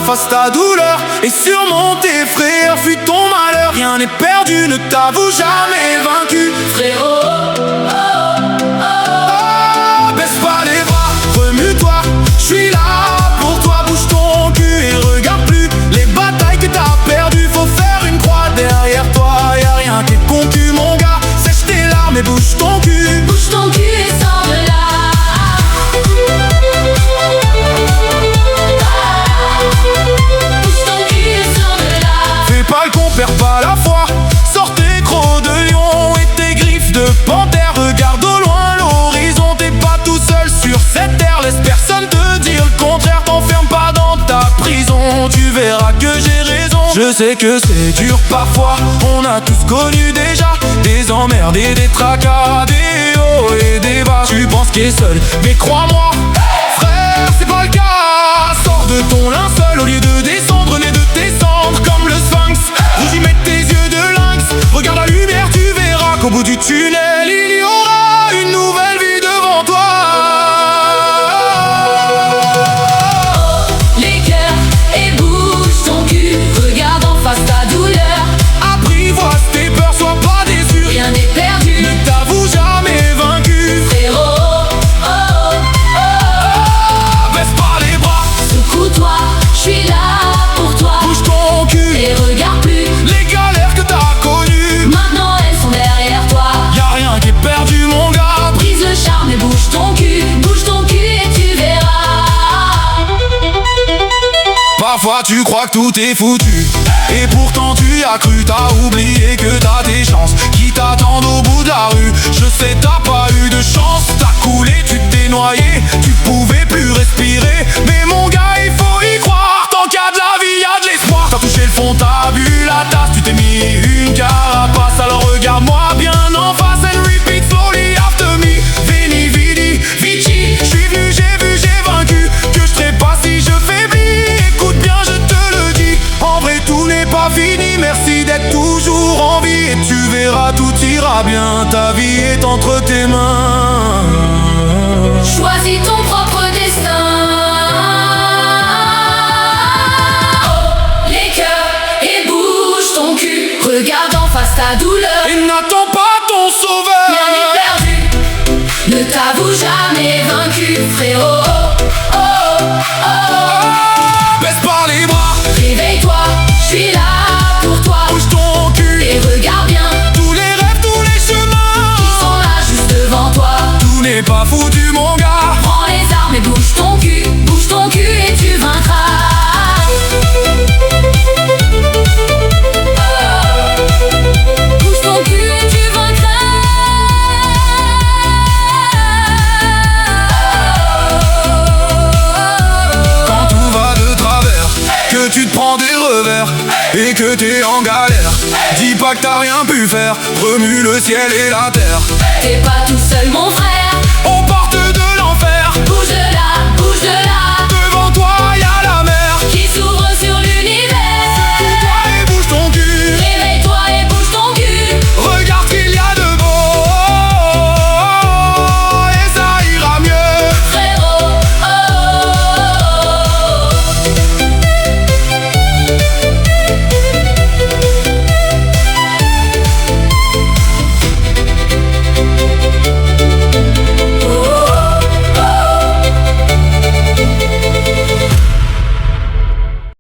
face ta douleur et surmonte tes frères. Fuis ton malheur, rien n'est perdu, ne t'avoue jamais vaincu. Frérot, baisse pas les bras, remue-toi, je suis là pour toi. Bouge ton cul et regarde plus les batailles que t'as perdues. Faut faire une croix derrière toi, y'a rien qui est concu mon gars. Sèche tes larmes et bouge ton cul. bouge ton cul et sors de là. Bouge ton cul et sors de là. Fais pas le con, perds pas la foi. Sors tes crocs de lion et tes griffes de panthère. Regarde au loin l'horizon, t'es pas tout seul sur cette terre. Laisse personne te dire le contraire, t'enferme pas dans ta prison. Tu verras que j'ai raison. Je sais que c'est dur parfois, on a tous connu déjà des emmerdes et des tracas, des hauts et des bas. Tu penses qu'il est seul, mais crois-moi, frère, c'est pas le cas. Sors de ton linceul au lieu de descendre, nez de tes cendres comme le sphinx. Vous y mettez tes yeux de lynx, regarde la lumière, tu verras qu'au bout du tunnel, il y aura une nouvelle vie devant toi. Les cœurs et bouge ton cul, regarde en face ta douleur. Apprivoise tes peurs, sois pas déçu, Rien n'est perdu, ne t'avoue jamais vaincu. frérot. Baisse pas les bras, Secoue-toi, je suis là pour toi. bouge ton cul. Et regarde plus, Les galères que t'as connues, maintenant elles sont derrière toi. y'a rien qui est perdu mon gars. Brise le charme et bouge ton cul et tu verras. Parfois tu crois que tout est foutu, et pourtant tu as cru, t'as oublié que t'as des chances qui t'attendent au bout de la rue. Je sais t'as pas eu de chance, t'as coulé, tu t'es noyé, tu pouvais plus respirer. Mais mon gars il faut y croire, tant qu'il y a de la vie y'a de l'espoir. T'as touché le fond, t'as bu la tasse, tu t'es mis une carapace. Alors regarde-moi bien en face and repeat slowly after me. Veni vidi vici, j'suis venu, j'ai vu, j'ai vaincu. Que je serais pas si je faiblis, écoute bien je te le dis. En vrai tout n'est pas fini, merci d'être toujours en vie. Et tu verras tout ira bien, ta vie est entre tes mains. Choisis ton propre destin. Oh, les cœurs et bouge ton cul, regarde en face ta douleur. Et n'attends pas ton sauveur. Rien n'est perdu, ne t'avoue jamais vaincu, frérot. Baisse pas les bras, Réveille-toi, je suis là pour toi. bouge ton cul. Et regarde bien, Tous les rêves, tous les chemins, ils sont là juste devant toi. tout n'est pas foutu mon gars. Prends les armes et bouge ton cul et tu vaincras. Bouge ton cul et tu vaincras. Quand tout va de travers, que tu te prends des revers et que t'es en galère, dis pas que t'as rien pu faire, remue le ciel et la terre. T'es pas tout seul mon frère.